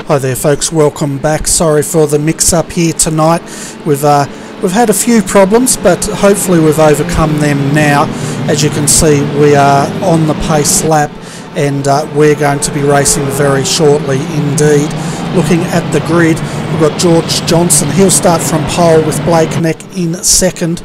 Hi there folks, welcome back. Sorry for the mix-up here tonight. We've had a few problems, but hopefully we've overcome them now. As you can see, we are on the pace lap, and we're going to be racing very shortly indeed. Looking at the grid, we've got George Johnson. He'll start from pole with Blake Neck in second.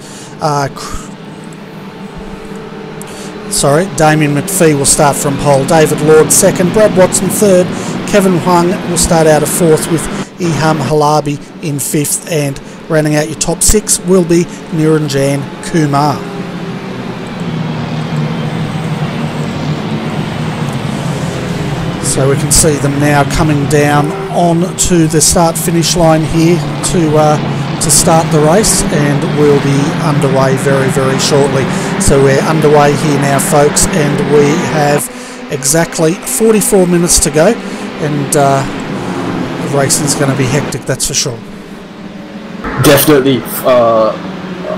Damien McPhee will start from pole. David Lord second. Brad Watson third. Kevin Huang will start out of fourth with Iham Halabi in fifth, and rounding out your top six will be Niranjan Kumar. So we can see them now coming down on to the start-finish line here to start the race, and we'll be underway very, very shortly. So we're underway here now, folks, and we have exactly 44 minutes to go, and the racing's going to be hectic, that's for sure. Definitely.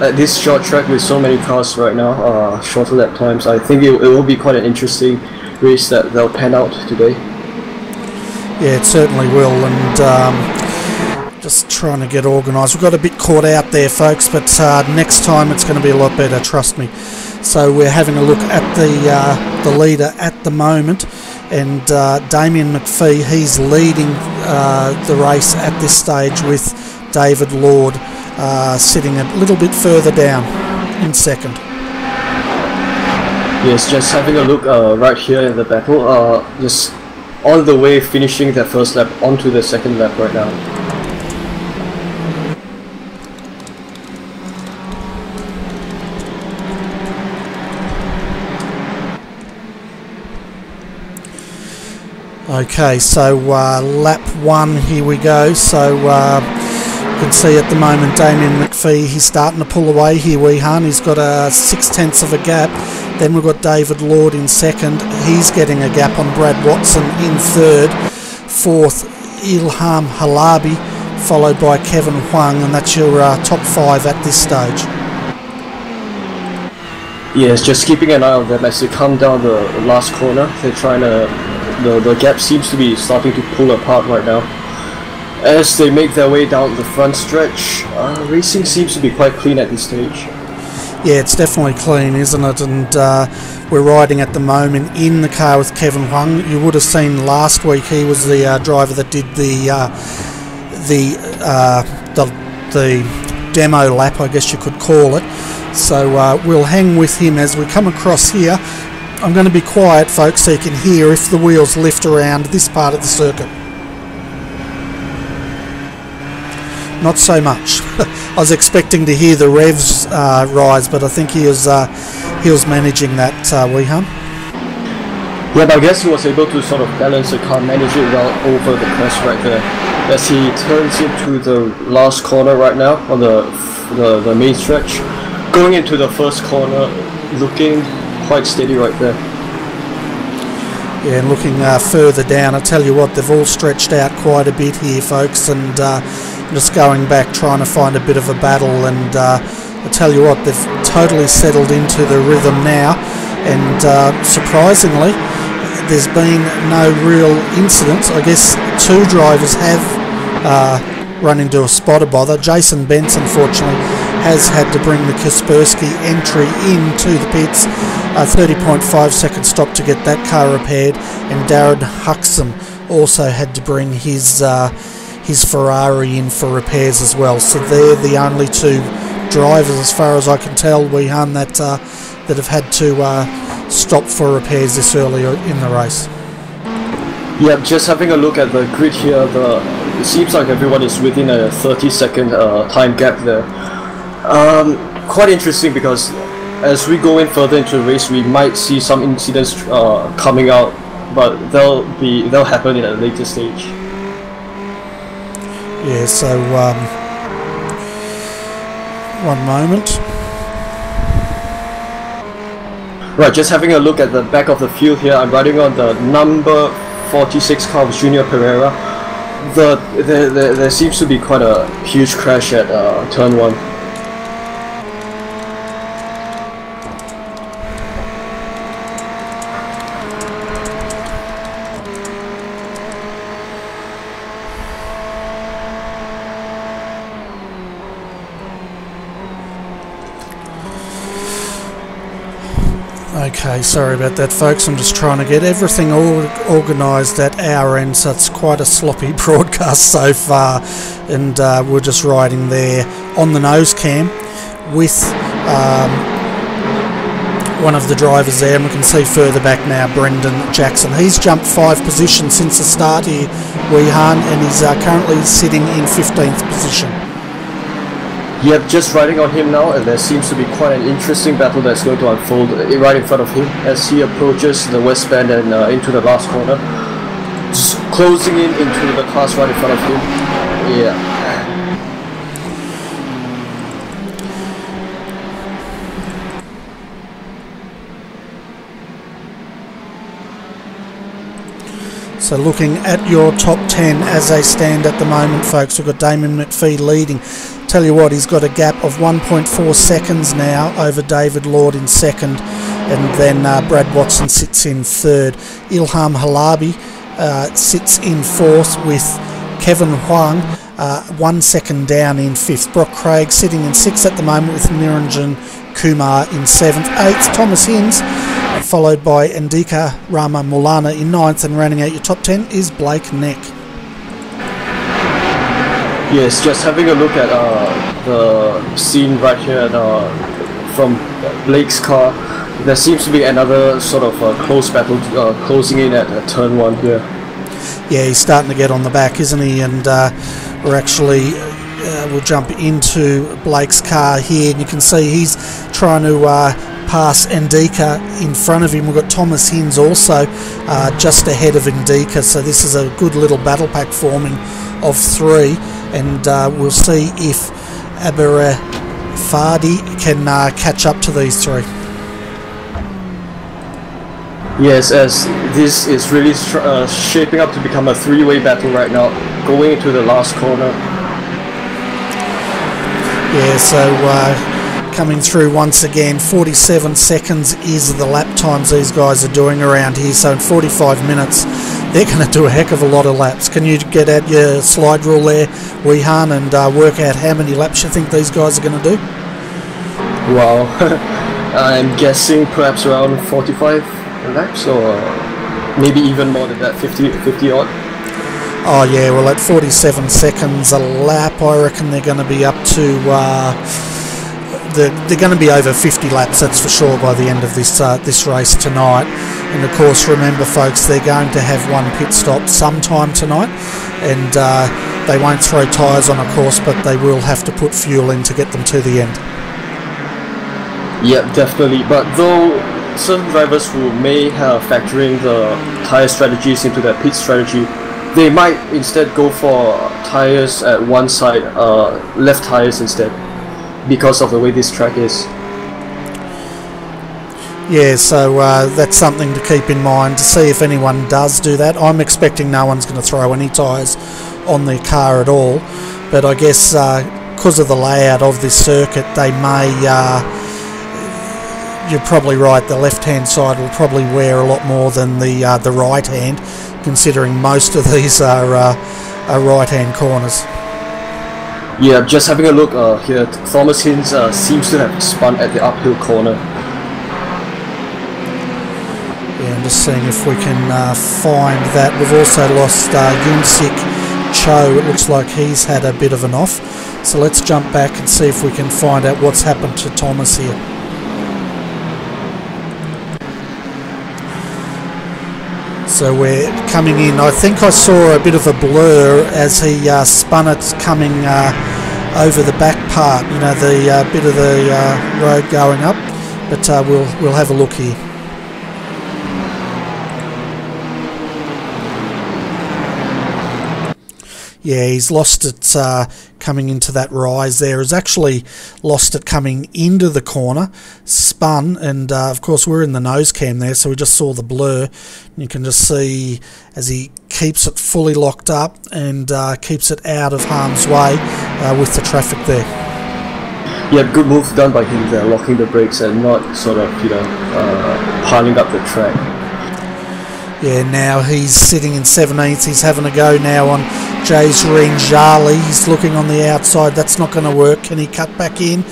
At this short track with so many cars right now, shorter lap times, I think it will be quite an interesting race that they'll pan out today. Yeah, it certainly will, and just trying to get organised. We've got a bit caught out there, folks, but next time it's going to be a lot better, trust me. So we're having a look at the leader at the moment, and Damien McPhee, he's leading the race at this stage with David Lord sitting a little bit further down in second. Yes, just having a look right here in the battle, just on the way finishing their first lap onto the second lap right now. Okay, so lap one, here we go. So you can see at the moment Damien McPhee, he's starting to pull away here, Weehan. He's got a 6/10 of a gap. Then we've got David Lord in second. He's getting a gap on Brad Watson in third. Fourth, Ilham Halabi, followed by Kevin Huang, and that's your top five at this stage. Yes, just keeping an eye on them as they come down the last corner. They're trying to... The gap seems to be starting to pull apart right now. As they make their way down the front stretch, racing seems to be quite clean at this stage. Yeah, it's definitely clean, isn't it? And we're riding at the moment in the car with Kevin Huang. You would have seen last week he was the driver that did the demo lap, I guess you could call it. So we'll hang with him as we come across here. I'm going to be quiet, folks, so you can hear if the wheels lift around this part of the circuit. Not so much. I was expecting to hear the revs rise, but I think he was managing that, Weehan. Yeah, but I guess he was able to sort of balance the car, manage it well over the crest right there. As he turns into the last corner right now on the main stretch, going into the first corner, looking quite steady right there. Yeah, and looking further down, I tell you what, they've all stretched out quite a bit here, folks, and just going back trying to find a bit of a battle, and I tell you what, they've totally settled into the rhythm now, and surprisingly there's been no real incidents. I guess two drivers have run into a spotter bother. Jason Bentz, unfortunately, has had to bring the Kaspersky entry into the pits. 30.5 second stop to get that car repaired, and Darren Huxham also had to bring his Ferrari in for repairs as well. So they're the only two drivers, as far as I can tell, Weehan, that have had to stop for repairs this early in the race. Yeah, just having a look at the grid here, it seems like everyone is within a 30-second time gap there. Quite interesting, because as we go in further into the race, we might see some incidents coming out, but they'll happen in a later stage. Yeah, so one moment. Right, just having a look at the back of the field here. I'm riding on the number 46 car of Junior Pereira. There seems to be quite a huge crash at turn 1. Okay, sorry about that, folks. I'm just trying to get everything organised at our end, so it's quite a sloppy broadcast so far. And we're just riding there on the nose cam with one of the drivers there, and we can see further back now Brendan Jackson. He's jumped 5 positions since the start here, Weehan, and he's currently sitting in 15th position. Yep, just riding on him now, and there seems to be quite an interesting battle that's going to unfold right in front of him as he approaches the west bend and into the last corner. Just closing in into the cars right in front of him. Yeah. So looking at your top 10 as they stand at the moment, folks, we've got Damon McPhee leading. Tell you what, he's got a gap of 1.4 seconds now over David Lord in second, and then Brad Watson sits in third. Ilham Halabi sits in fourth with Kevin Huang 1 second down in fifth. Brock Craig sitting in sixth at the moment with Niranjan Kumar in seventh. Eighth, Thomas Hinds, followed by Andika Rama Mulana in ninth, and rounding out your top 10 is Blake Neck. Yes, just having a look at the scene right here from Blake's car, there seems to be another sort of close battle closing in at turn 1 here. Yeah, he's starting to get on the back, isn't he? And we're actually, we'll jump into Blake's car here, and you can see he's trying to pass Ndika in front of him. We've got Thomas Hinds also just ahead of Ndika, so this is a good little battle pack forming of 3, and we'll see if Aberafadi can catch up to these 3. Yes, as this is really shaping up to become a 3-way battle right now, going into the last corner. Yeah, so coming through once again, 47 seconds is the lap times these guys are doing around here, so in 45 minutes they're going to do a heck of a lot of laps. Can you get out your slide rule there, Weehan, and work out how many laps you think these guys are going to do? Wow, I'm guessing perhaps around 45 laps, or maybe even more than that, 50 odd. Oh yeah, well at 47 seconds a lap, I reckon they're going to be up to they're going to be over 50 laps, that's for sure, by the end of this race tonight. And of course, remember folks, they're going to have one pit stop sometime tonight, and they won't throw tyres on a course, but they will have to put fuel in to get them to the end. Yeah, definitely. But though certain drivers who may have factoring the tyre strategies into their pit strategy, they might instead go for tyres at one side, left tyres instead, because of the way this track is. Yeah, so that's something to keep in mind, to see if anyone does do that. I'm expecting no one's going to throw any tyres on their car at all, but I guess because of the layout of this circuit, they may, you're probably right, the left-hand side will probably wear a lot more than the right-hand, considering most of these are right-hand corners. Yeah, just having a look here, Thomas Hinds seems to have spun at the uphill corner. Yeah, I'm just seeing if we can find that. We've also lost Yunsik Cho. It looks like he's had a bit of an off. So let's jump back and see if we can find out what's happened to Thomas here. So we're coming in. I think I saw a bit of a blur as he spun it coming over the back part, you know, the bit of the road going up. But we'll have a look here. Yeah, he's lost it coming into that rise there. He's actually lost it coming into the corner, spun, and of course we're in the nose cam there, so we just saw the blur. And you can just see as he keeps it fully locked up and keeps it out of harm's way with the traffic there. Yeah, good move done by him there, locking the brakes and not sort of, you know, piling up the track. Yeah, now he's sitting in 17th. He's having a go now on Jaysreen Jali. He's looking on the outside. That's not going to work. Can he cut back in?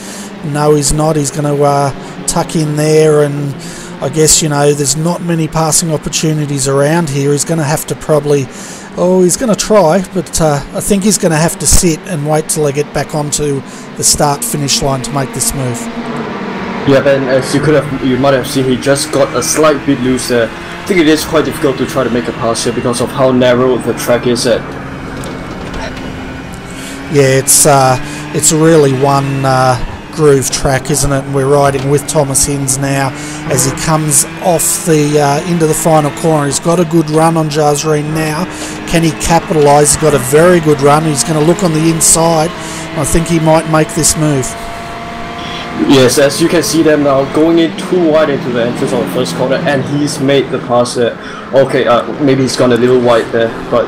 No, he's not. He's going to tuck in there, and I guess, you know, there's not many passing opportunities around here. He's going to have to probably, he's going to try, but I think he's going to have to sit and wait till I get back onto the start-finish line to make this move. Yeah, and as you might have seen, he just got a slight bit loose there. I think it is quite difficult to try to make a pass here because of how narrow the track is at. Yeah, it's really one groove track, isn't it? And we're riding with Thomas Hinds now as he comes off the into the final corner. He's got a good run on Rd3 now. Can he capitalise? He's got a very good run. He's going to look on the inside. I think he might make this move. Yes, as you can see them now going in too wide into the entrance of the first corner, and he's made the pass there. Okay, maybe he's gone a little wide there, but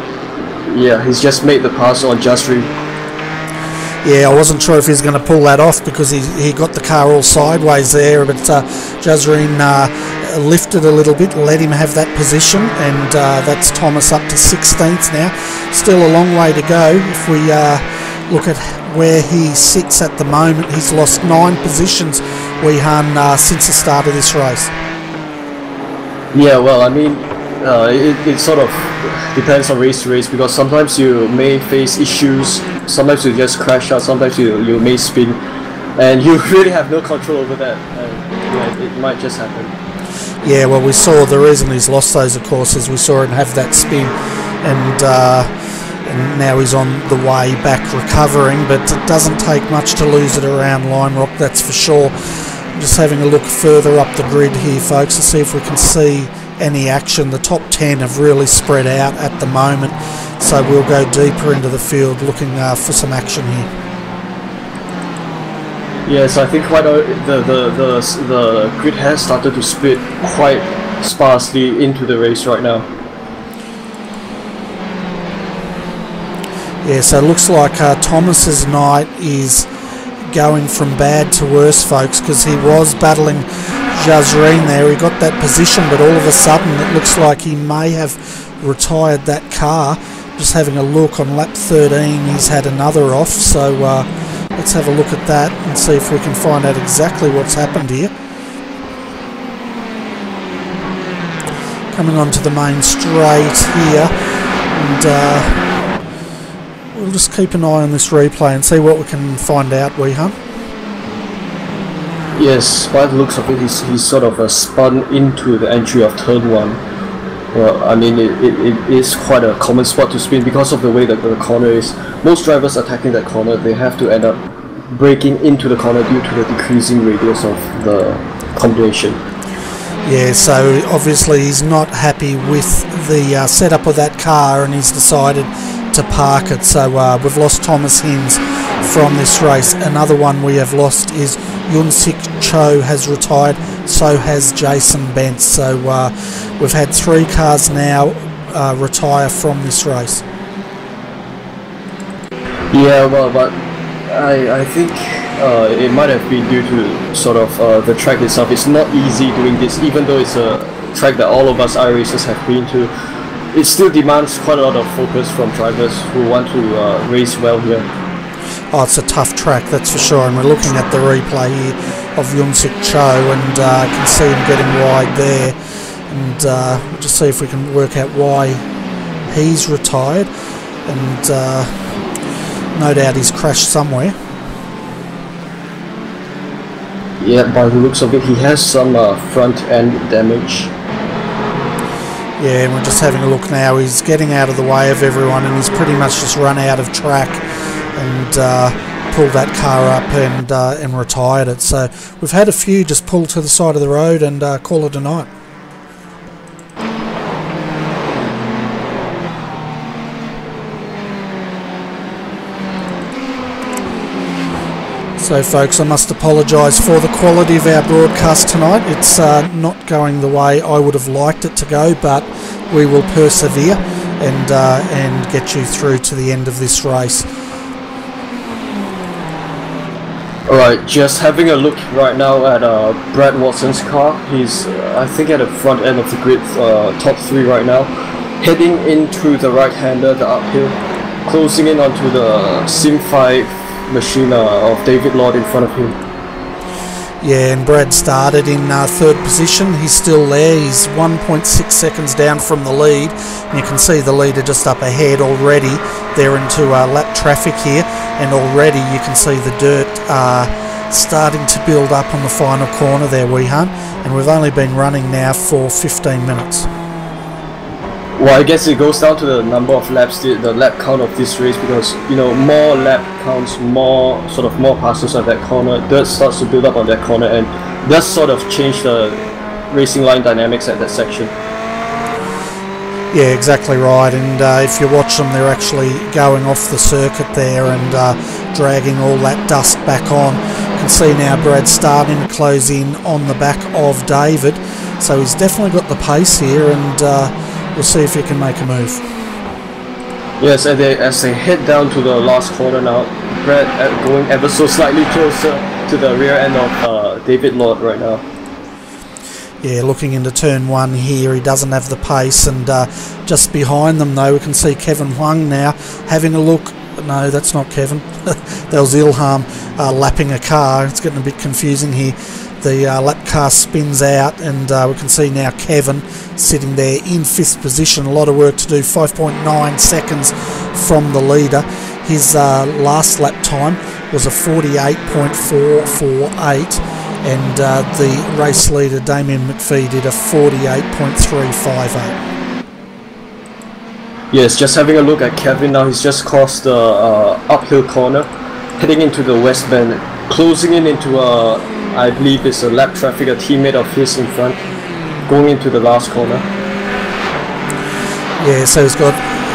yeah, he's just made the pass on Rd3. Yeah, I wasn't sure if he was going to pull that off because he got the car all sideways there, but Rd3 lifted a little bit, let him have that position, and that's Thomas up to 16th now. Still a long way to go. If we look at where he sits at the moment, he's lost 9 positions, Weehan, since the start of this race. Yeah, well, I mean, it sort of depends on race to race, because sometimes you may face issues, sometimes you just crash out, sometimes you may spin, and you really have no control over that, and yeah, it might just happen. Yeah, well, we saw the reason he's lost those, of course, is we saw him have that spin, and now he's on the way back recovering, but it doesn't take much to lose it around Lime Rock, that's for sure. Just having a look further up the grid here, folks, to see if we can see any action. The top 10 have really spread out at the moment, so we'll go deeper into the field looking for some action here. Yes, I think quite the grid has started to split quite sparsely into the race right now. Yeah, so it looks like Thomas's night is going from bad to worse, folks, because he was battling Rd3 there. He got that position, but all of a sudden it looks like he may have retired that car. Just having a look on lap 13, he's had another off, so let's have a look at that and see if we can find out exactly what's happened here. Coming onto the main straight here, and we'll just keep an eye on this replay and see what we can find out, Weehan. Yes, by the looks of it, he's sort of spun into the entry of turn 1. Well, I mean, it is quite a common spot to spin because of the way that the corner is. Most drivers attacking that corner, they have to end up breaking into the corner due to the decreasing radius of the combination. Yeah, so obviously he's not happy with the setup of that car, and he's decided to park it. So we've lost Thomas Hinds from this race. Another one we have lost is Yunsik Cho has retired, so has Jason Bentz. So we've had 3 cars now retire from this race. Yeah, well, but I think it might have been due to sort of the track itself. It's not easy doing this, even though it's a track that all of us iRacers have been to. It still demands quite a lot of focus from drivers who want to race well here. Oh, it's a tough track, that's for sure, and we're looking at the replay here of Yunsik Cho, and can see him getting wide there, and we'll just see if we can work out why he's retired, and no doubt he's crashed somewhere. Yeah, by the looks of it, he has some front end damage. Yeah, and we're just having a look now. He's getting out of the way of everyone, and he's pretty much just run out of track and pulled that car up and retired it. So we've had a few just pull to the side of the road and call it a night. So folks, I must apologise for the quality of our broadcast tonight. It's not going the way I would have liked it to go, but we will persevere and get you through to the end of this race. Alright, just having a look right now at Brad Watson's car. He's, I think, at the front end of the grid, top 3 right now. Heading into the right-hander, the uphill, closing in onto the Sim 5 machine of David Lord in front of him. Yeah, and Brad started in third position. He's still there. He's 1.6 seconds down from the lead. And you can see the leader just up ahead already. They're into lap traffic here, and already you can see the dirt starting to build up on the final corner there, Weehan. And we've only been running now for 15 minutes. Well, I guess it goes down to the number of laps, the lap count of this race, because more lap counts, more passes at that corner, dirt starts to build up on that corner, and does sort of change the racing line dynamics at that section. Yeah, exactly right. And if you watch them, they're actually going off the circuit there and dragging all that dust back on. You can see now Brad's starting to close in on the back of David, so he's definitely got the pace here, and we'll see if he can make a move. Yes, and as they head down to the last corner now, Brad going ever so slightly closer to the rear end of David Lord right now. Yeah, looking into turn one here, he doesn't have the pace, and just behind them though we can see Kevin Huang now having a look. No, that's not Kevin. That was Ilham lapping a car. It's getting a bit confusing here. The lap car spins out, and we can see now Kevin sitting there in 5th position. A lot of work to do, 5.9 seconds from the leader. His last lap time was a 48.448, and the race leader Damien McPhee did a 48.358. Yes, just having a look at Kevin now. He's just crossed the uphill corner, heading into the west bend, closing in into I believe it's a lap traffic, a teammate of his in front, going into the last corner. Yeah, so he's got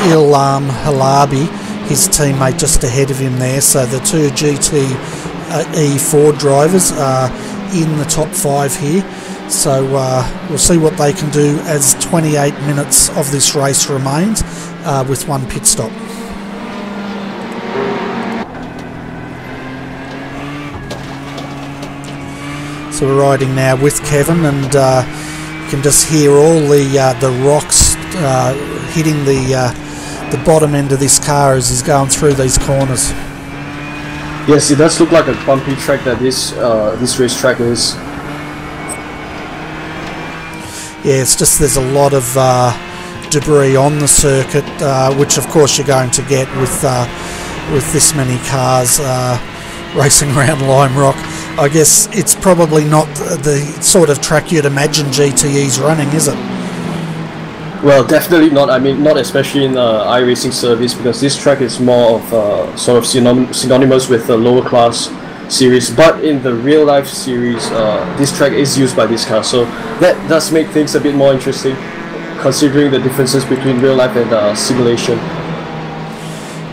Ilham Halabi, his teammate, just ahead of him there. So the two GTE Ford drivers are in the top 5 here. So we'll see what they can do as 28 minutes of this race remains with one pit stop. So we're riding now with Kevin, and you can just hear all the rocks hitting the bottom end of this car as he's going through these corners. Yes, it does look like a bumpy track that this racetrack is. Yeah, it's just there's a lot of debris on the circuit, which of course you're going to get with this many cars racing around Lime Rock. I guess it's probably not the sort of track you'd imagine GTE's running, is it? Well, definitely not. I mean, not especially in iRacing service, because this track is more of sort of synonymous with the lower class series. But in the real life series, this track is used by this car, so that does make things a bit more interesting, considering the differences between real life and simulation.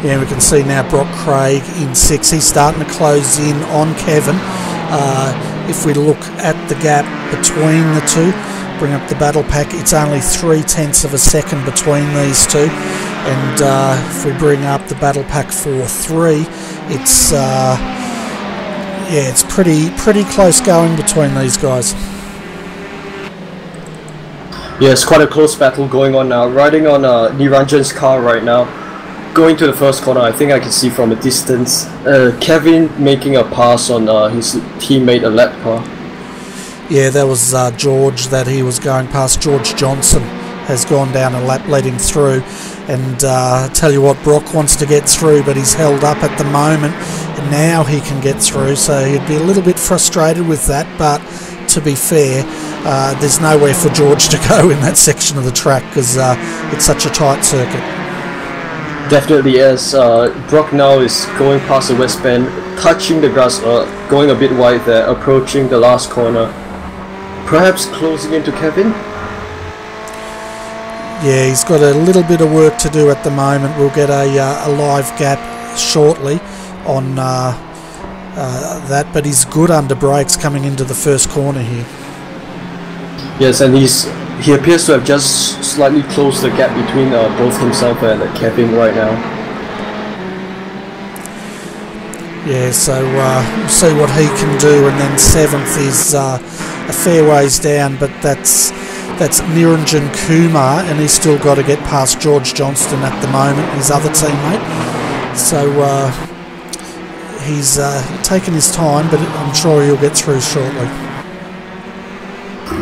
Yeah, we can see now Brock Craig in 6. He's starting to close in on Kevin. If we look at the gap between the two, bring up the battle pack, it's only 0.3 of a second between these two. And if we bring up the battle pack for 3, it's it's pretty close going between these guys. Yes, quite a close battle going on now. Riding on Niranjan's car right now. Going to the first corner, I think I can see from a distance Kevin making a pass on his teammate, a lap car. Yeah, that was George that he was going past. George Johnson has gone down a lap, led him through. And tell you what, Brock wants to get through, but he's held up at the moment. And now he can get through, so he'd be a little bit frustrated with that. But to be fair, there's nowhere for George to go in that section of the track because it's such a tight circuit. Definitely is. Brock now is going past the west bend, touching the grass, going a bit wide there, approaching the last corner. Perhaps closing into Kevin? Yeah, he's got a little bit of work to do at the moment. We'll get a live gap shortly on that, but he's good under brakes coming into the first corner here. Yes, and he appears to have just slightly closed the gap between both himself and Kevin right now. Yeah, so we'll see what he can do, and then 7th is a fair ways down, but that's Niranjan Kumar, and he's still got to get past George Johnston at the moment, his other teammate. So he's taken his time, but I'm sure he'll get through shortly.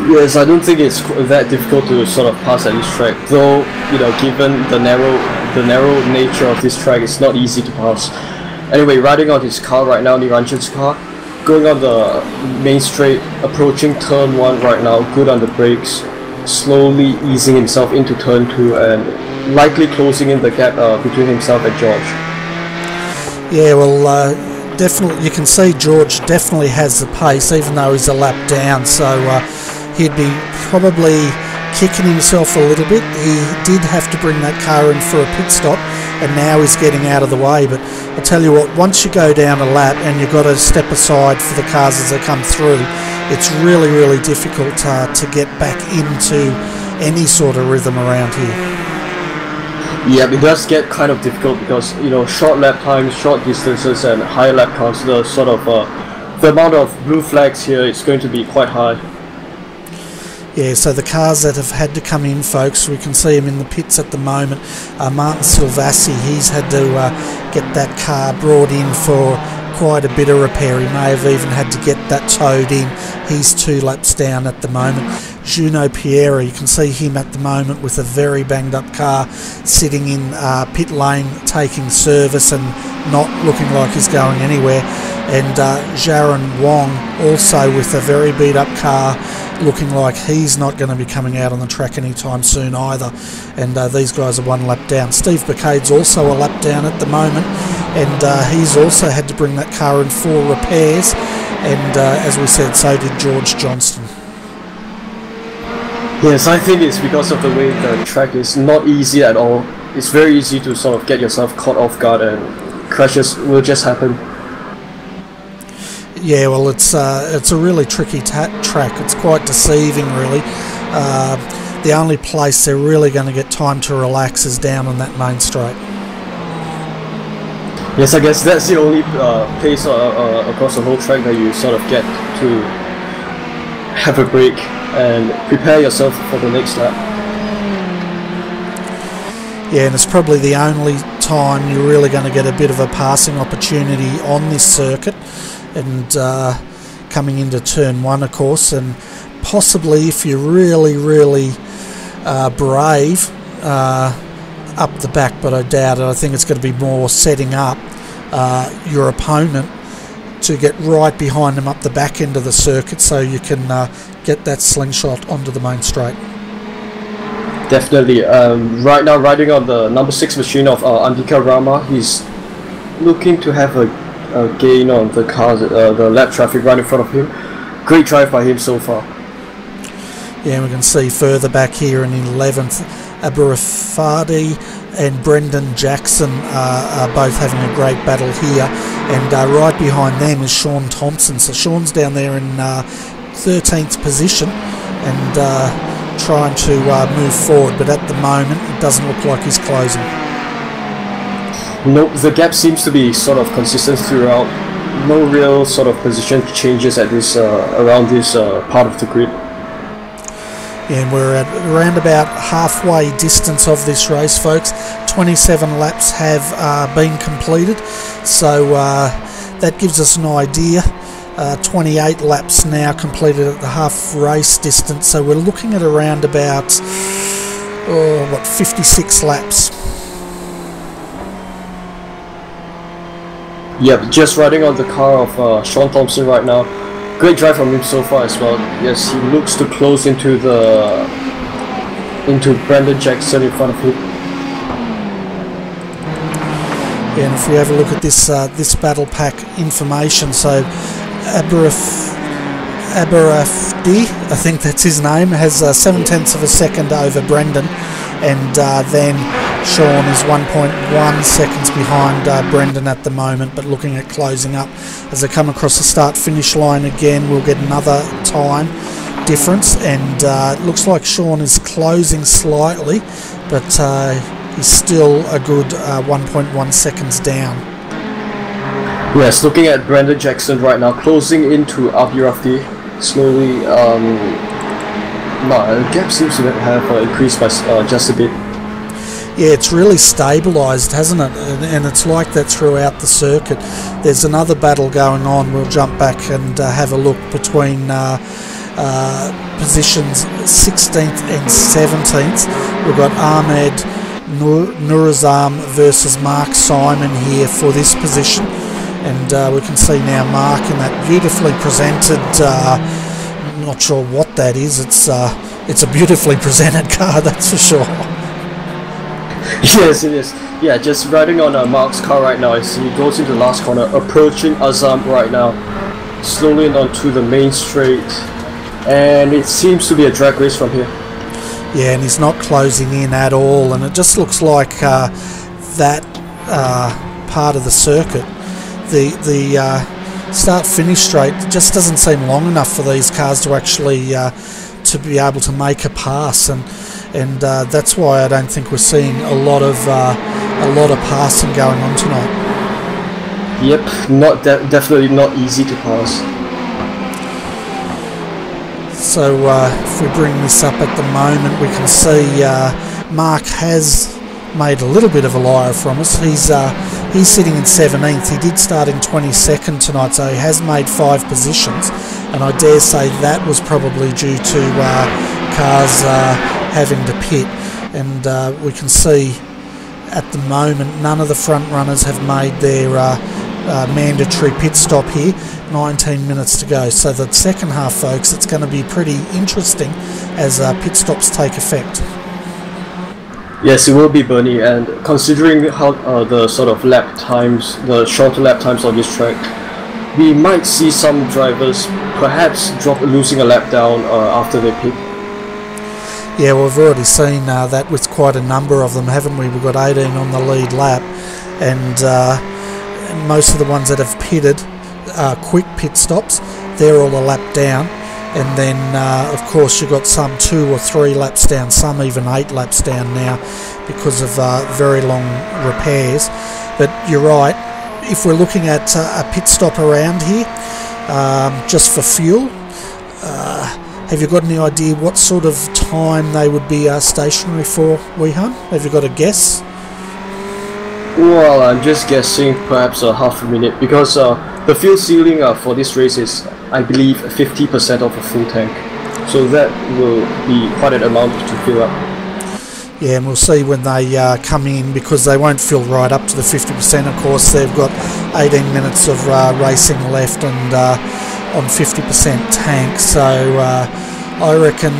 Yes, I don't think it's that difficult to sort of pass at this track, though, you know, given the narrow nature of this track, it's not easy to pass. Anyway, riding on his car right now, Niranjan's car, going on the main straight, approaching turn 1 right now, good on the brakes, slowly easing himself into turn 2 and likely closing in the gap between himself and George. Yeah, well, definitely, you can see George definitely has the pace, even though he's a lap down, so he'd be probably kicking himself a little bit. He did have to bring that car in for a pit stop, and now he's getting out of the way. But I tell you what, once you go down a lap and you've got to step aside for the cars as they come through, it's really, really difficult to get back into any sort of rhythm around here. Yeah, it does get kind of difficult because, you know, short lap times, short distances and high lap counts, the sort of the amount of blue flags here is going to be quite high. Yeah, so the cars that have had to come in, folks, we can see him in the pits at the moment. Martin Silvassi, he's had to get that car brought in for quite a bit of repair. He may have even had to get that towed in. He's 2 laps down at the moment. Juno Piera, you can see him at the moment with a very banged up car sitting in pit lane taking service and not looking like he's going anywhere. And Jaron Wong also with a very beat up car, looking like he's not going to be coming out on the track anytime soon either. And these guys are 1 lap down. Steve Bacade's also a lap down at the moment, and he's also had to bring that car in for repairs. And as we said, so did George Johnston. Yes, I think it's because of the way the track is not easy at all. It's very easy to sort of get yourself caught off guard and crashes will just happen. Yeah, well, it's a really tricky track. It's quite deceiving, really. The only place they're really going to get time to relax is down on that main straight. Yes, I guess that's the only place across the whole track that you sort of get to have a break and prepare yourself for the next lap. Yeah, and it's probably the only time you're really going to get a bit of a passing opportunity on this circuit, and coming into turn 1, of course, and possibly if you're really, really brave, up the back, but I doubt it. I think it's going to be more setting up your opponent to get right behind them up the back end of the circuit so you can get that slingshot onto the main straight. Definitely. Right now, riding on the number 6 machine of Andika Rama, he's looking to have a gain on the cars, the lap traffic right in front of him. Great drive by him so far. Yeah, we can see further back here in 11th, Aburafadi and Brendan Jackson are both having a great battle here, and right behind them is Sean Thompson. So Sean's down there in 13th position and trying to move forward, but at the moment it doesn't look like he's closing. Nope, the gap seems to be sort of consistent throughout. No real sort of position changes at this around this part of the grid. And we're at around about halfway distance of this race, folks. 27 laps have been completed, so that gives us an idea. 28 laps now completed at the half race distance, so we're looking at around about 56 laps. Yep, just riding on the car of Sean Thompson right now. Great drive from him so far as well. Yes, he looks to close into Brandon Jackson in front of him. And if we have a look at this this battle pack information, so Aburafdi, I think that's his name, has 0.7 of a second over Brendan, and then Sean is 1.1 seconds behind Brendan at the moment, but looking at closing up as they come across the start-finish line again. We'll get another time difference, and it looks like Sean is closing slightly, but he's still a good 1.1 seconds down. Yes, looking at Brandon Jackson right now, closing into Aburafdi slowly. The gap seems to have increased by just a bit. Yeah, it's really stabilised, hasn't it? And it's like that throughout the circuit. There's another battle going on. We'll jump back and have a look between positions 16th and 17th. We've got Ahmed Nurazam versus Mark Simon here for this position. And we can see now Mark in that beautifully presented, not sure what that is. It's a beautifully presented car, that's for sure. Yes, it is. Yeah, just riding on Mark's car right now. I see he goes into the last corner, approaching Azam right now, slowly onto the main straight, and it seems to be a drag race from here. Yeah, and he's not closing in at all, and it just looks like that part of the circuit, the start-finish straight, just doesn't seem long enough for these cars to actually to be able to make a pass, and that's why I don't think we're seeing a lot of passing going on tonight. Yep, definitely not easy to pass. So if we bring this up at the moment, we can see Mark has made a little bit of a liar from us. He's sitting in 17th. He did start in 22nd tonight, so he has made 5 positions, and I dare say that was probably due to cars having to pit. And we can see at the moment none of the front runners have made their mandatory pit stop here. 19 minutes to go. So the second half, folks, it's going to be pretty interesting as pit stops take effect. Yes, it will be, Bernie, and considering how the sort of lap times, the shorter lap times on this track, we might see some drivers perhaps losing a lap down after they pit. Yeah, well, we've already seen that with quite a number of them, haven't we? We've got 18 on the lead lap, and most of the ones that have pitted quick pit stops, they're all a lap down. And then, of course, you've got some 2 or 3 laps down, some even 8 laps down now because of very long repairs. But you're right, if we're looking at a pit stop around here, just for fuel, have you got any idea what sort of time they would be stationary for, Weehan? Have you got a guess? Well, I'm just guessing perhaps a half a minute, because the fuel ceiling for this race is, I believe, 50% of a full tank. So that will be quite an amount to fill up. Yeah, and we'll see when they come in, because they won't fill right up to the 50%. Of course, they've got 18 minutes of racing left and on 50% tank. So I reckon,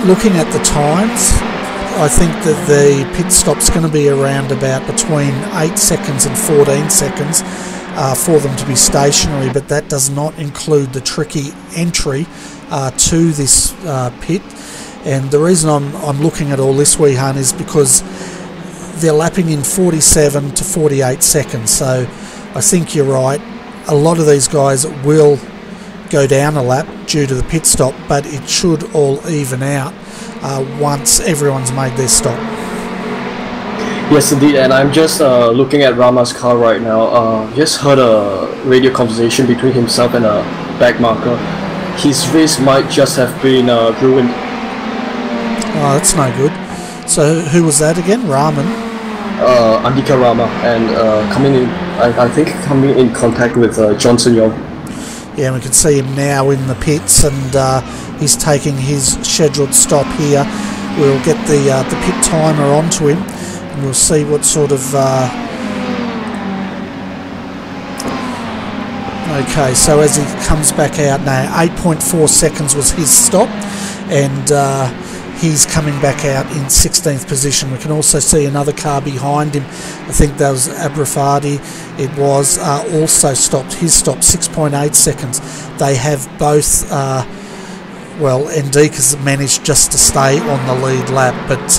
looking at the times, I think that the pit stop's going to be around about between 8 seconds and 14 seconds for them to be stationary, but that does not include the tricky entry to this pit. And the reason I'm looking at all this, Weehan, is because they're lapping in 47 to 48 seconds. So I think you're right. A lot of these guys will go down a lap due to the pit stop, but it should all even out once everyone's made their stop. Yes, indeed, and I'm just looking at Rama's car right now. Just heard a radio conversation between himself and a back marker. His race might just have been ruined. Oh, that's no good. So who was that again? Raman? Andika Rama, and I think coming in contact with Johnson Young. Yeah, we can see him now in the pits, and he's taking his scheduled stop here. We'll get the pit timer onto him, and we'll see what sort of... Okay, so as he comes back out now, 8.4 seconds was his stop, and he's coming back out in 16th position. We can also see another car behind him. I think that was Abrafadi. It was also stopped. His stop 6.8 seconds. They have both. Well, Ndika's managed just to stay on the lead lap, but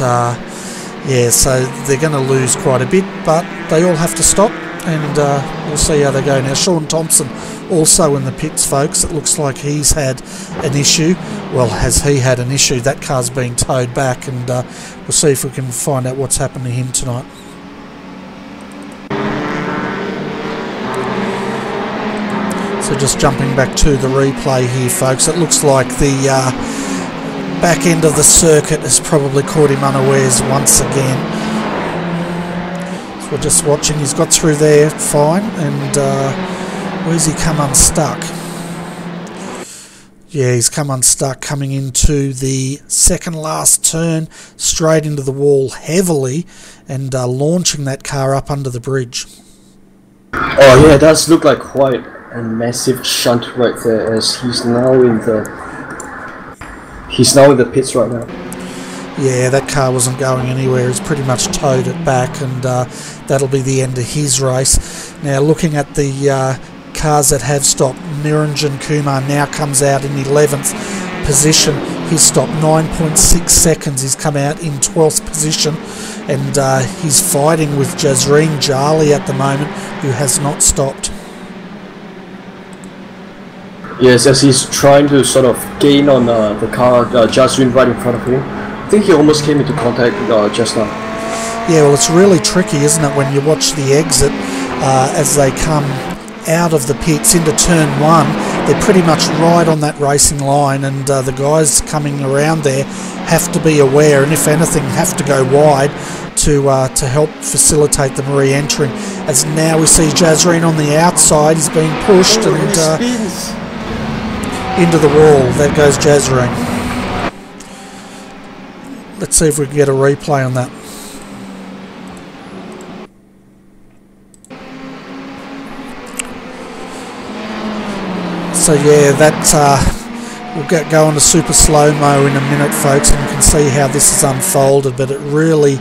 yeah, so they're going to lose quite a bit. But they all have to stop, and we'll see how they go now. Sean Thompson also in the pits, folks. It looks like he's had an issue. Well, has he had an issue? That car's being towed back, and we'll see if we can find out what's happened to him tonight. So just jumping back to the replay here, folks, it looks like the back end of the circuit has probably caught him unawares once again. So we're just watching. He's got through there fine, and where's he come unstuck? Yeah, he's come unstuck coming into the second last turn, straight into the wall heavily, and launching that car up under the bridge. Oh yeah, it does look like quite a massive shunt right there, as he's now in the pits right now. Yeah, that car wasn't going anywhere. He's pretty much towed it back, and that'll be the end of his race. Now, looking at the cars that have stopped, Niranjan Kumar now comes out in 11th position. He's stopped 9.6 seconds. He's come out in 12th position, and he's fighting with Jazreen Jali at the moment, who has not stopped. Yes, as he's trying to sort of gain on the car, Jazreen right in front of him. I think he almost came into contact just now. Yeah, well, it's really tricky, isn't it, when you watch the exit as they come out of the pits into turn one. They're pretty much right on that racing line, and the guys coming around there have to be aware, and if anything have to go wide to help facilitate them re-entering. As now we see Jazreen on the outside. He's being pushed and into the wall. There goes Jazreen. Let's see if we can get a replay on that. So yeah, that we'll go on to super slow-mo in a minute, folks, and you can see how this is unfolded, but it really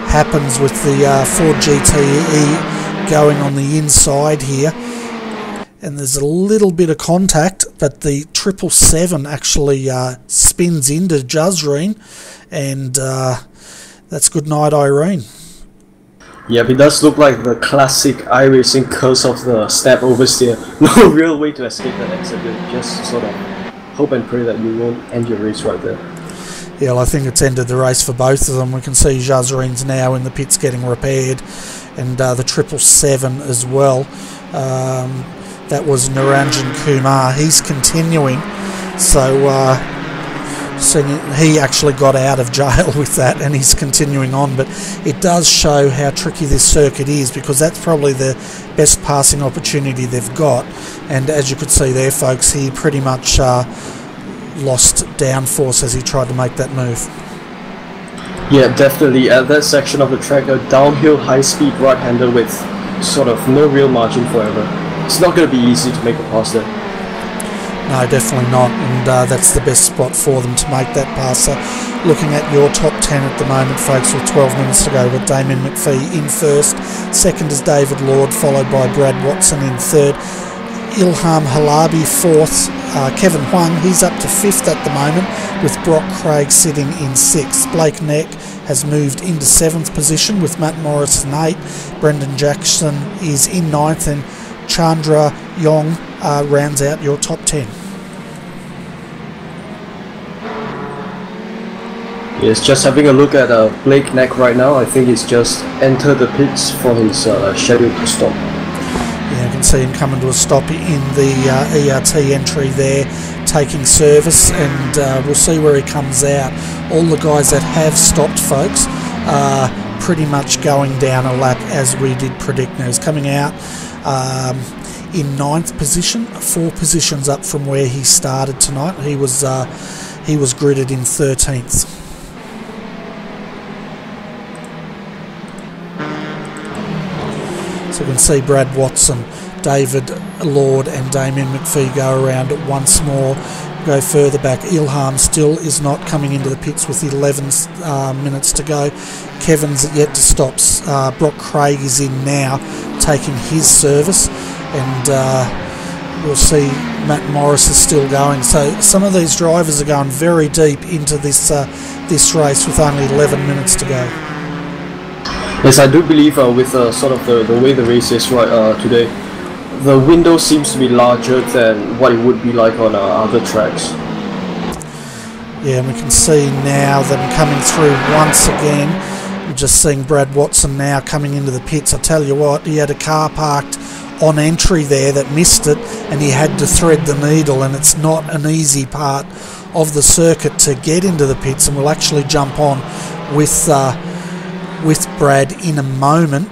happens with the Ford GTE going on the inside here, and there's a little bit of contact, but the 777 actually spins into Jazreen, and that's good night, Irene. Yep, it does look like the classic iRacing curse of the step oversteer. No real way to escape that accident. Just sort of hope and pray that you won't end your race right there. Yeah, well, I think it's ended the race for both of them. We can see Jazreen's now in the pits getting repaired, and the 777 as well. That was Niranjan Kumar. He's continuing, so he actually got out of jail with that, and he's continuing on. But it does show how tricky this circuit is, because that's probably the best passing opportunity they've got. And as you could see there, folks, he pretty much lost downforce as he tried to make that move. Yeah, definitely. At that section of the track, a downhill high-speed right-hander with sort of no real margin forever. It's not going to be easy to make a pass there. No, definitely not, and that's the best spot for them to make that pass. So looking at your top 10 at the moment, folks, with 12 minutes to go, with Damien McPhee in first. Second is David Lord, followed by Brad Watson in third. Ilham Halabi fourth. Kevin Huang, he's up to fifth at the moment, with Brock Craig sitting in sixth. Blake Neck has moved into seventh position with Matt Morris in eighth. Brendan Jackson is in ninth, and Chandra Yong rounds out your top 10. Yes, just having a look at Blake Neck right now. I think he's just entered the pits for his schedule to stop. Yeah, you can see him coming to a stop in the ERT entry there, taking service, and we'll see where he comes out. All the guys that have stopped, folks, are pretty much going down a lap as we did predict. Now he's coming out in ninth position, 4 positions up from where he started tonight. He was gridded in 13th. So you can see Brad Watson, David Lord and Damien McPhee go around once more, go further back. Ilham still is not coming into the pits with 11 minutes to go. Kevin's yet to stop. Brock Craig is in now, taking his service, and we'll see Matt Morris is still going. So some of these drivers are going very deep into this race with only 11 minutes to go. Yes, I do believe with sort of the way the race is right today, the window seems to be larger than what it would be like on other tracks. Yeah, and we can see now them coming through once again. We're just seeing Brad Watson now coming into the pits. I tell you what, he had a car parked on entry there that missed it, and he had to thread the needle, and it's not an easy part of the circuit to get into the pits, and we'll actually jump on with Brad in a moment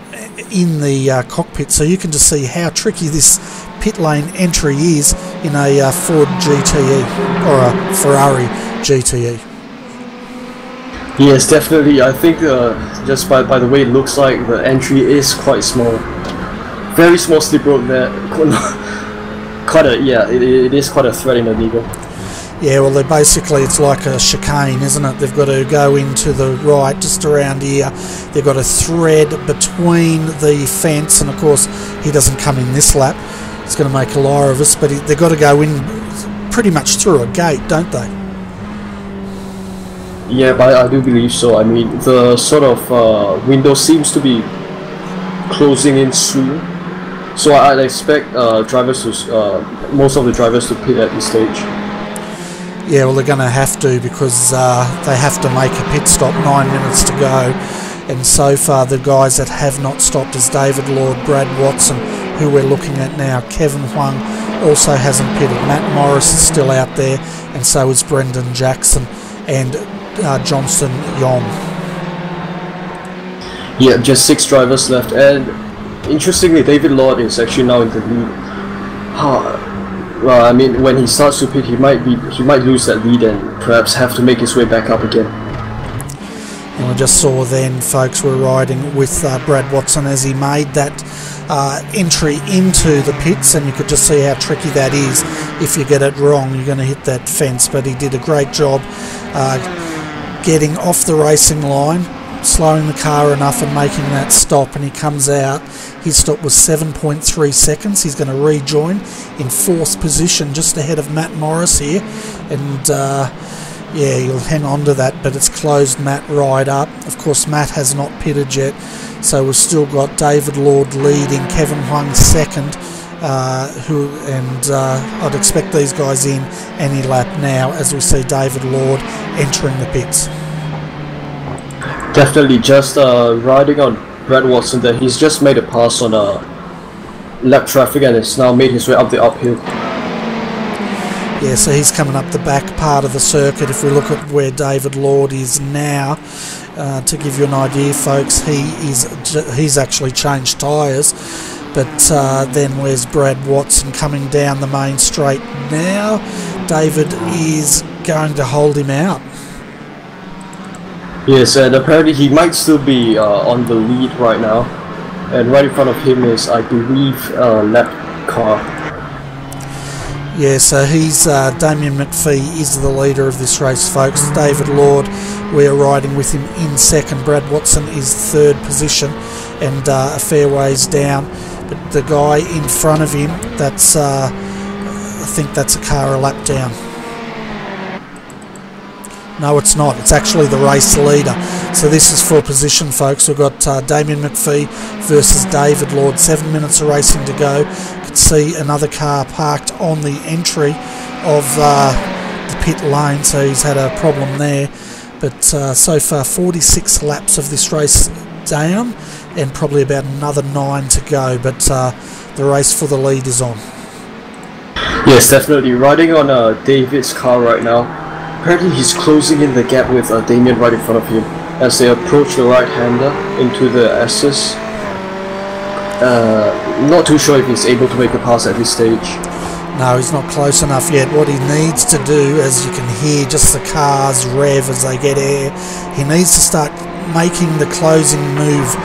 in the cockpit, so you can just see how tricky this pit lane entry is in a Ford GTE or a Ferrari GTE. Yes, definitely. I think just by the way it looks like, the entry is quite small. Very small slip road there. It is quite a threat in illegal. Yeah, well, it's like a chicane, isn't it? They've got to go into the right, just around here. They've got to thread between the fence, and of course, he doesn't come in this lap. It's going to make a liar of us, but they've got to go in pretty much through a gate, don't they? Yeah, but I do believe so. I mean, the sort of window seems to be closing in soon, so I'd expect drivers to most of the drivers to pit at this stage. Yeah, well, they're going to have to, because they have to make a pit stop, 9 minutes to go. And so far, the guys that have not stopped is David Lord, Brad Watson, who we're looking at now. Kevin Huang also hasn't pitted. Matt Morris is still out there, and so is Brendan Jackson and Johnston Yong. Yeah, just 6 drivers left, and interestingly, David Lord is actually now in the lead. Well, I mean, when he starts to pit, he might lose that lead and perhaps have to make his way back up again. And we just saw then, folks, we're riding with Brad Watson as he made that entry into the pits, and you could just see how tricky that is. If you get it wrong, you're going to hit that fence, but he did a great job getting off the racing line, slowing the car enough and making that stop, and he comes out. His stop was 7.3 seconds. He's going to rejoin in 4th position, just ahead of Matt Morris here, and yeah, he'll hang on to that, but it's closed Matt right up. Of course, Matt has not pitted yet, so we've still got David Lord leading, Kevin Huang 2nd, I'd expect these guys in any lap now as we see David Lord entering the pits. Definitely, just riding on Brad Watson there. He's just made a pass on lap traffic and has now made his way up the uphill. Yeah, so he's coming up the back part of the circuit. If we look at where David Lord is now, to give you an idea, folks, he's actually changed tyres. But then where's Brad Watson coming down the main straight now? David is going to hold him out. Yes, and apparently he might still be on the lead right now. And right in front of him is, I believe, lap car. Yeah, so he's Damien McPhee is the leader of this race, folks. David Lord, we're riding with him in 2nd. Brad Watson is 3rd position and a fair ways down. But the guy in front of him, that's I think that's a car a lap down. No, it's not. It's actually the race leader. So this is for position, folks. We've got Damien McPhee versus David Lord. 7 minutes of racing to go. You can see another car parked on the entry of the pit lane, so he's had a problem there. But so far, 46 laps of this race down, and probably about another 9 to go. But the race for the lead is on. Yes, definitely. Riding on David's car right now. Apparently he's closing in the gap with Damien right in front of him as they approach the right-hander into the S's. Not too sure if he's able to make a pass at this stage. No, he's not close enough yet. What he needs to do, as you can hear just the cars rev as they get air, he needs to start making the closing move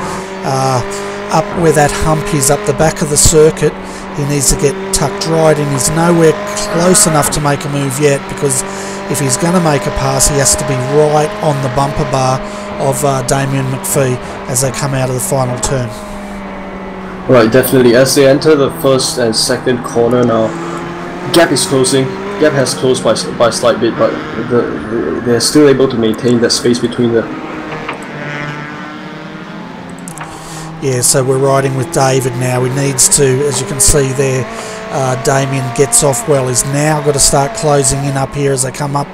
up where that hump is, up the back of the circuit. He needs to get tucked right in. He's nowhere close enough to make a move yet, because if he's going to make a pass, he has to be right on the bumper bar of Damien McPhee as they come out of the final turn. Right, definitely. As they enter the 1st and 2nd corner now, gap is closing. Gap has closed by a slight bit, but they're still able to maintain that space between them. Yeah, so we're riding with David now. He needs to, as you can see there, Damien gets off well. He's now got to start closing in up here as they come up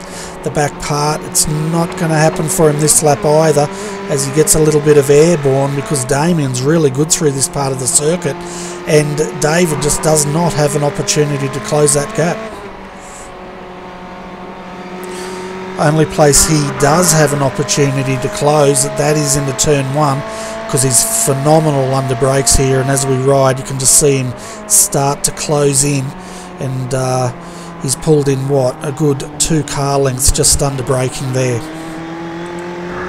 the back part. It's not going to happen for him this lap either, as he gets a little bit of airborne, because Damien's really good through this part of the circuit, and David just does not have an opportunity to close that gap. Only place he does have an opportunity to close, that is into turn 1, because he's phenomenal under brakes here, and as we ride you can just see him start to close in, and he's pulled in what, a good 2 car lengths just under braking there.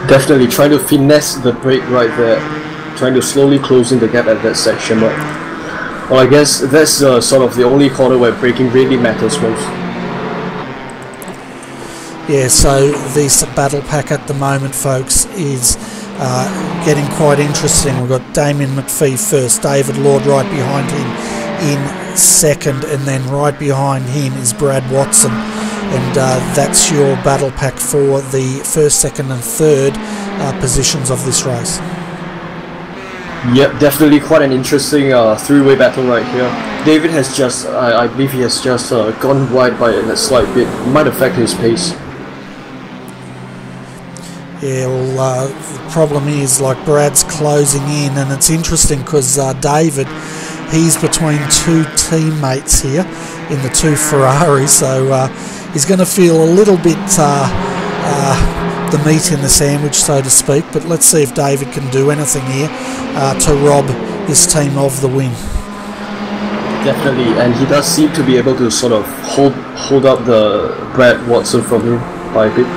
Definitely trying to finesse the brake right there, trying to slowly close in the gap at that section. Well, I guess that's sort of the only corner where braking really matters most. Yeah, so this battle pack at the moment, folks, is getting quite interesting. We've got Damien McPhee first, David Lord right behind him in second, and then right behind him is Brad Watson. And that's your battle pack for the first, second and third positions of this race. Yep, definitely quite an interesting three-way battle right here. David has just, I believe he has just gone wide by a slight bit. Might affect his pace. Yeah, well, the problem is, like, Brad's closing in, and it's interesting because David, he's between 2 teammates here in the 2 Ferraris, so he's going to feel a little bit the meat in the sandwich, so to speak, but let's see if David can do anything here to rob his team of the win. Definitely, and he does seem to be able to sort of hold up the Brad Watson from him by a bit.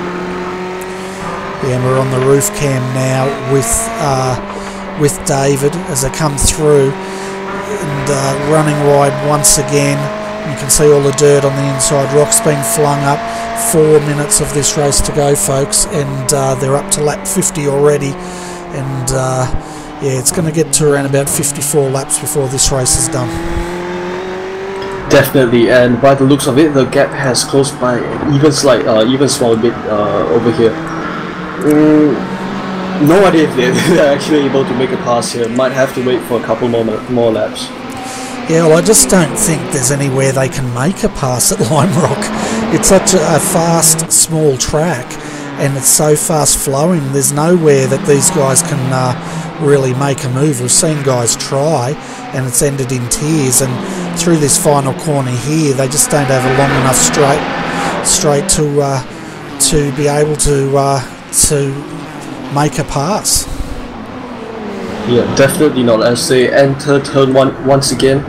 Yeah, and we're on the roof cam now with David as they come through, and running wide once again. You can see all the dirt on the inside, rocks being flung up. 4 minutes of this race to go, folks, and they're up to lap 50 already, and yeah, it's going to get to around about 54 laps before this race is done. Definitely, and by the looks of it, the gap has closed by even small bit over here. No idea if they're actually able to make a pass here. Might have to wait for a couple more laps. Yeah, well, I just don't think there's anywhere they can make a pass at Lime Rock. It's such a fast, small track, and it's so fast flowing. There's nowhere that these guys can really make a move. We've seen guys try, and it's ended in tears. And through this final corner here, they just don't have a long enough straight to be able to make a pass. Yeah, definitely not. As they enter turn 1 once again.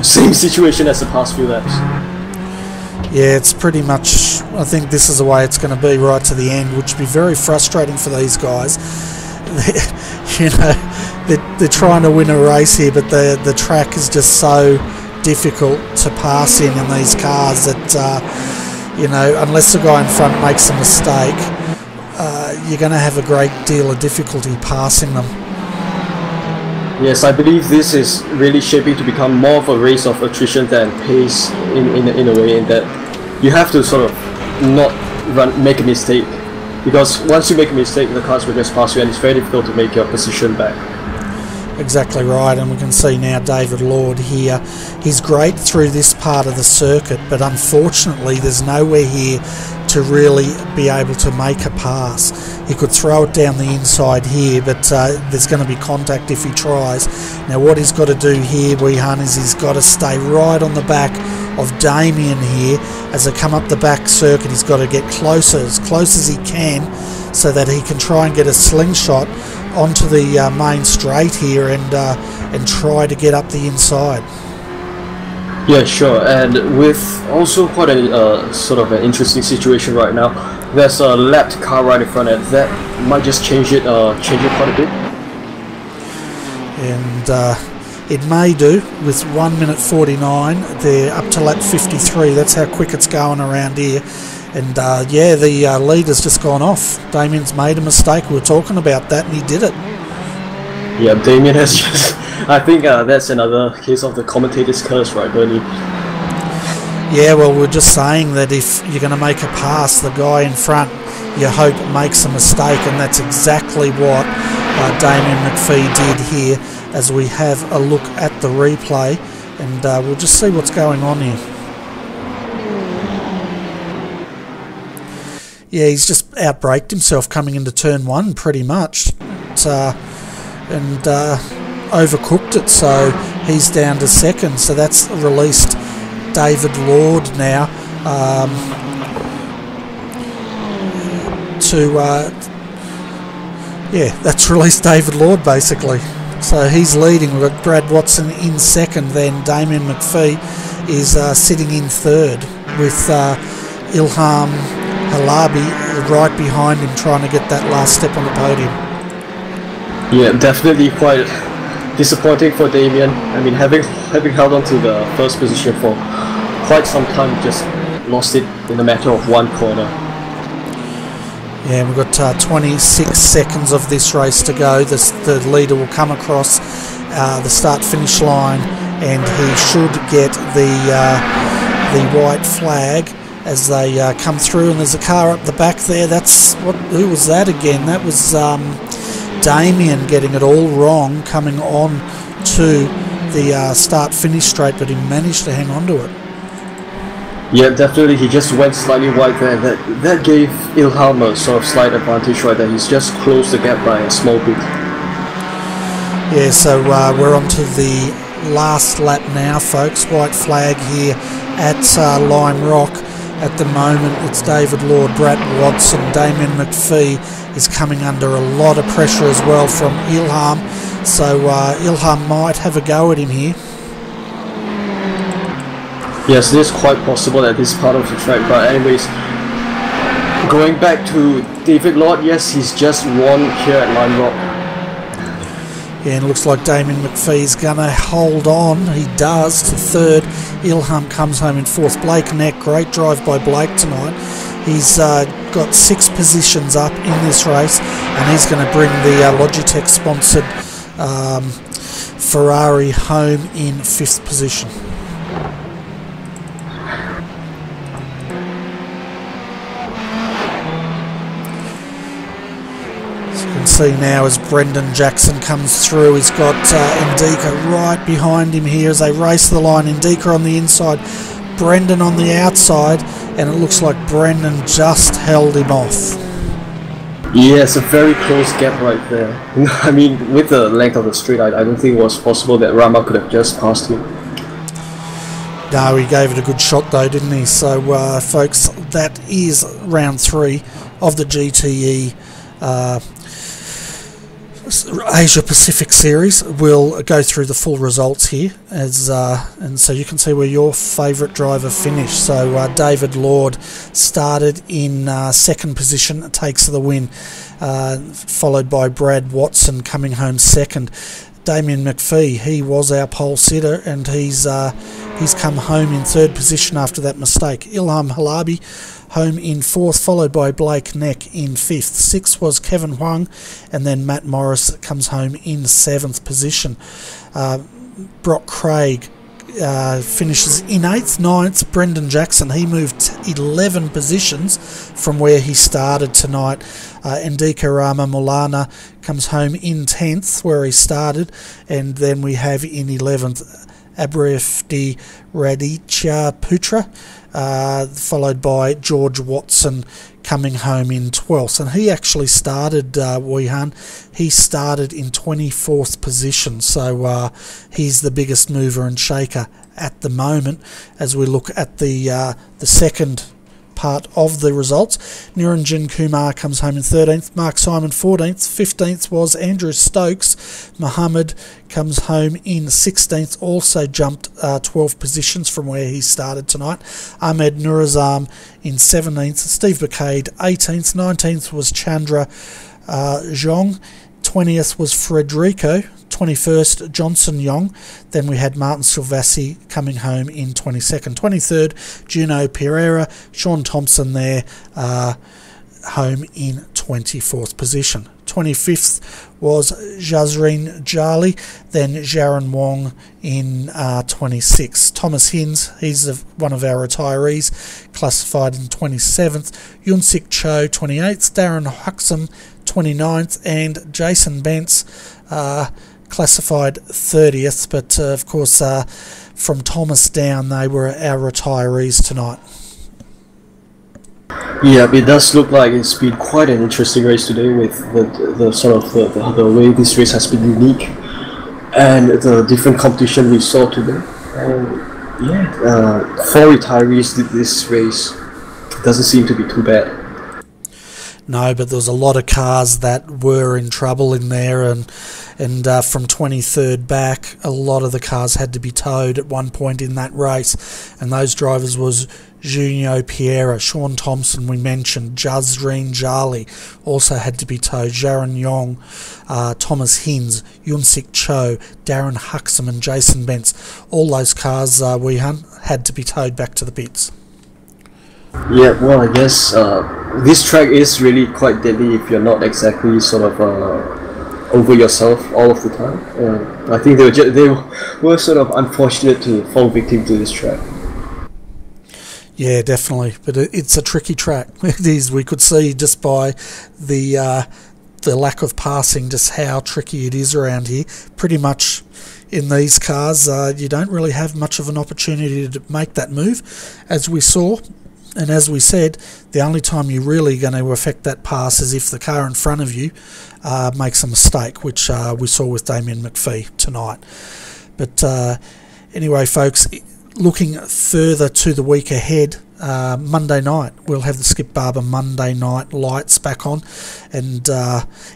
Same situation as the past few laps. Yeah, it's pretty much, I think this is the way it's going to be right to the end, which would be very frustrating for these guys. You know, they're trying to win a race here, but the track is just so difficult to pass in these cars that, you know, unless the guy in front makes a mistake, you're going to have a great deal of difficulty passing them. Yes, I believe this is really shaping to become more of a race of attrition than pace in a way, in that you have to sort of not make a mistake, because once you make a mistake, the cars will just pass you, and it's very difficult to make your position back. Exactly right, and we can see now David Lord here. He's great through this part of the circuit, but unfortunately there's nowhere here to really be able to make a pass. He could throw it down the inside here, but there's going to be contact if he tries. Now what he's got to do here, wee hun, is he's got to stay right on the back of Damien here. As they come up the back circuit, he's got to get close as he can, so that he can try and get a slingshot onto the main straight here and try to get up the inside. Yeah, sure, and with also quite a sort of an interesting situation right now. There's a lapped car right in front, and that might just change it quite a bit. And it may do. With 1 minute 49, they're up to lap 53. That's how quick it's going around here. And yeah, the leader's just gone off. Damien's made a mistake. We were talking about that, and he did it. Yeah, Damien has just... I think that's another case of the commentator's curse, right, Bernie? Yeah, well, we're just saying that if you're going to make a pass, the guy in front, you hope makes a mistake, and that's exactly what Damien McPhee did here, as we have a look at the replay, and we'll just see what's going on here. Yeah, he's just outbraked himself coming into turn 1 pretty much, and overcooked it, so he's down to second. So that's released David Lord now that's released David Lord basically. So he's leading. We've got Brad Watson in second, then Damien McPhee is sitting in third with Ilham Halabi right behind him trying to get that last step on the podium. Yeah, definitely quite disappointing for Damien. I mean, having held on to the first position for quite some time, just lost it in a matter of one corner. Yeah, we've got 26 seconds of this race to go. The leader will come across the start-finish line, and he should get the white flag as they come through. And there's a car up the back there. Who was that again? That was Damien getting it all wrong, coming on to the start-finish straight, but he managed to hang on to it. Yeah, definitely. He just went slightly wide there. That gave Ilham a sort of slight advantage right there. He's just closed the gap by a small bit. Yeah, so we're on to the last lap now, folks. White flag here at Lime Rock. At the moment, it's David Lord, Brad Watson, Damien McPhee is coming under a lot of pressure as well from Ilham. So Ilham might have a go at him here. Yes, it is quite possible at this part of the track, but anyways, going back to David Lord, yes, he's just won here at Lime Rock. Yeah, and it looks like Damien McPhee's going to hold on. He does to third. Ilham comes home in fourth. Blake Neck, great drive by Blake tonight. He's got 6 positions up in this race, and he's going to bring the Logitech-sponsored Ferrari home in 5th position. See now as Brendan Jackson comes through, he's got Ndika right behind him here as they race the line. Ndika on the inside, Brendan on the outside, and it looks like Brendan just held him off. Yeah, it's a very close gap right there. I mean, with the length of the straight, I don't think it was possible that Rama could have just passed him. No, he gave it a good shot though, didn't he? So folks, that is round 3 of the GTE Asia Pacific Series. We'll go through the full results here and so you can see where your favourite driver finished. So David Lord started in 2nd position, takes the win, followed by Brad Watson coming home 2nd. Damien McPhee, he was our pole sitter, and he's come home in 3rd position after that mistake. Ilham Halabi home in 4th, followed by Blake Neck in 5th. 6th was Kevin Huang, and then Matt Morris comes home in 7th position. Brock Craig finishes in 8th. 9th, Brendan Jackson, he moved 11 positions from where he started tonight. Ndika Rama Mulana comes home in 10th, where he started, and then we have in 11th Abrefdi Raditya Putra, followed by George Watson coming home in 12th. And he actually started, he started in 24th position, so he's the biggest mover and shaker at the moment as we look at the second part of the results. Niranjan Kumar comes home in 13th, Mark Simon 14th, 15th was Andrew Stokes. Muhammad comes home in 16th, also jumped 12 positions from where he started tonight. Ahmed Nurazam in 17th, Steve Bacade 18th, 19th was Chandra Zhong, 20th was Frederico, 21st Johnson Yong, then we had Martin Silvassi coming home in 22nd. 23rd Juno Pereira, Sean Thompson there home in 24th position. 25th was Jazreen Jali, then Jaron Wong in 26th. Thomas Hins, he's one of our retirees, classified in 27th. Yunsik Cho 28th, Darren Huxham 29th, and Jason Bentz classified 30th, but of course from Thomas down they were our retirees tonight. Yeah, it does look like it's been quite an interesting race today, with the sort of the way this race has been unique and the different competition we saw today. Yeah, 4 retirees did this race. Doesn't seem to be too bad. No, but there was a lot of cars that were in trouble in there, and from 23rd back, a lot of the cars had to be towed at one point in that race, and those drivers was Junio Piera, Sean Thompson, we mentioned, Jazreen Jali also had to be towed, Jaron Yong, Thomas Hinz, Yunsik Cho, Darren Huxham and Jason Bentz. All those cars had to be towed back to the pits. Yeah, well, I guess this track is really quite deadly if you're not exactly sort of over yourself all of the time. I think they were sort of unfortunate to fall victim to this track. Yeah, definitely, but it's a tricky track. It is. We could see just by the lack of passing just how tricky it is around here. Pretty much in these cars, you don't really have much of an opportunity to make that move, as we saw. And as we said, the only time you're really going to affect that pass is if the car in front of you makes a mistake, which we saw with Damien McPhee tonight. But anyway, folks, looking further to the week ahead, Monday night, we'll have the Skip Barber Monday Night Lights back on, and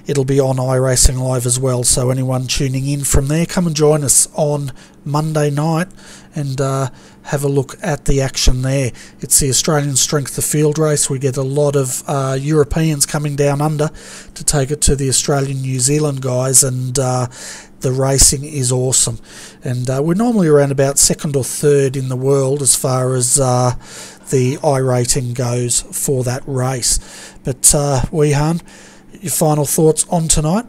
it'll be on iRacing Live as well. So anyone tuning in from there, come and join us on Monday night and have a look at the action there. It's the Australian Strength of Field race. We get a lot of Europeans coming down under to take it to the Australian New Zealand guys, and the racing is awesome. And we're normally around about 2nd or 3rd in the world as far as the iRating goes for that race. But Weehan, your final thoughts on tonight?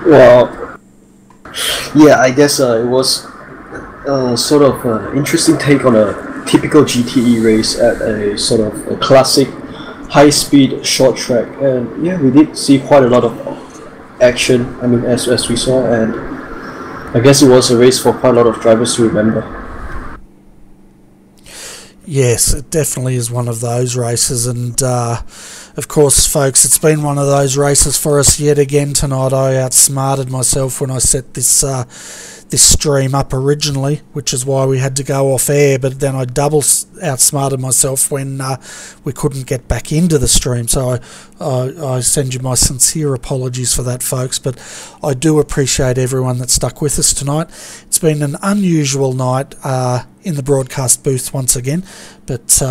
Well, yeah, I guess it was sort of an interesting take on a typical GTE race at a sort of a classic high-speed short track, and yeah, we did see quite a lot of action. I mean, as we saw, and I guess it was a race for quite a lot of drivers to remember. Yes, it definitely is one of those races, and of course, folks, it's been one of those races for us yet again tonight. I outsmarted myself when I set this stream up originally, which is why we had to go off air, but then I double outsmarted myself when we couldn't get back into the stream. So I send you my sincere apologies for that, folks, but I do appreciate everyone that stuck with us tonight. It's been an unusual night in the broadcast booth once again, but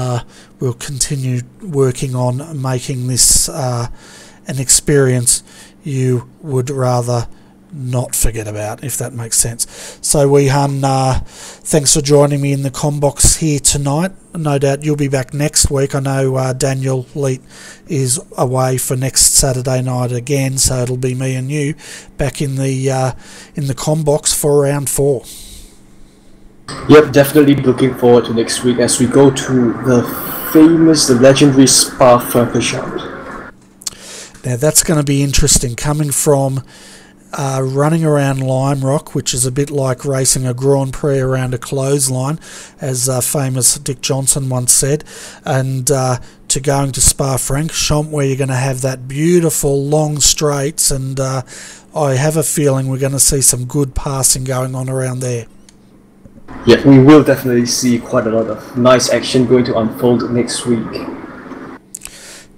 we'll continue working on making this an experience you would rather not forget about, if that makes sense. So Weehan, thanks for joining me in the combox here tonight. No doubt you'll be back next week. I know Daniel Leet is away for next Saturday night again, so it'll be me and you back in the combox for round 4. Yep, definitely looking forward to next week as we go to the legendary Spa-Francorchamps. Now that's going to be interesting, coming from running around Lime Rock, which is a bit like racing a Grand Prix around a clothesline, as famous Dick Johnson once said, and to going to Spa-Francorchamps, where you're going to have that beautiful long straights, and I have a feeling we're going to see some good passing going on around there. Yeah, we will definitely see quite a lot of nice action going to unfold next week.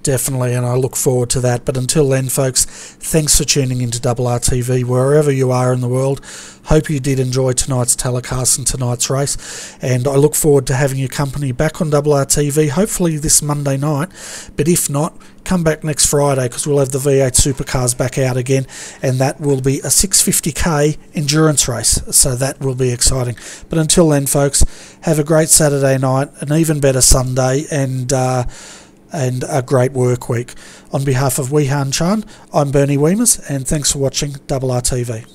Definitely, and I look forward to that. But until then, folks, thanks for tuning into RRTV wherever you are in the world. Hope you did enjoy tonight's telecast and tonight's race, and I look forward to having your company back on RRTV, hopefully this Monday night, but if not, come back next Friday, because we'll have the V8 supercars back out again, and that will be a 650k endurance race, so that will be exciting. But until then, folks, have a great Saturday night, an even better Sunday, and a great work week. On behalf of Weehan Chan, I'm Bernie Weemers, and thanks for watching RRTV.